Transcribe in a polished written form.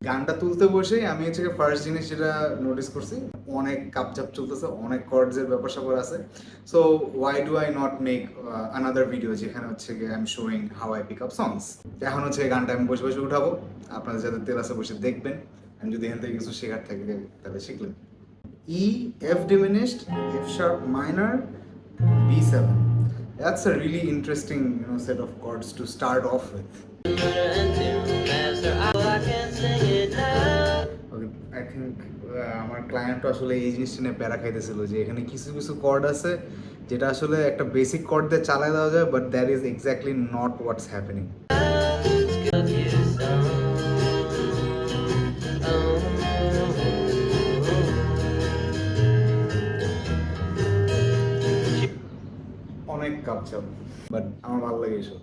গানটা তুলতে বসেই আমি হচ্ছে ফার্স্ট জিনিস যেটা নোটিস করছি, অনেক কাপচাপ চলতেছে, অনেক কর্ডসের ব্যাপার স্যাপার আছে। So why do I not make another video যেখানে হচ্ছে গিয়ে I am showing how I pick up songs. এখন হচ্ছে গানটা আমি বসে বসে উঠাবো, আপনাদের যাদের তেল আছে বসে দেখবেন, আমি যদি এখান থেকে কিছু শেখার থাকে তাহলে শিখলেন। E, F diminished, F sharp minor, B7. That's a really interesting, set of chords to start off with. Okay, I think আমার ক্লায়েন্ট আসলে এই জিনিসটা নিয়ে প্যারা খাইতেছিল যে এখানে কিছু কিছু কর্ড আছে যেটা আসলে একটা বেসিক কর্ড দিয়ে চালাই দেওয়া যায়, but that is exactly not what's happening. অনেক কাপচাপ, বাট আমার ভালো লাগে এসব।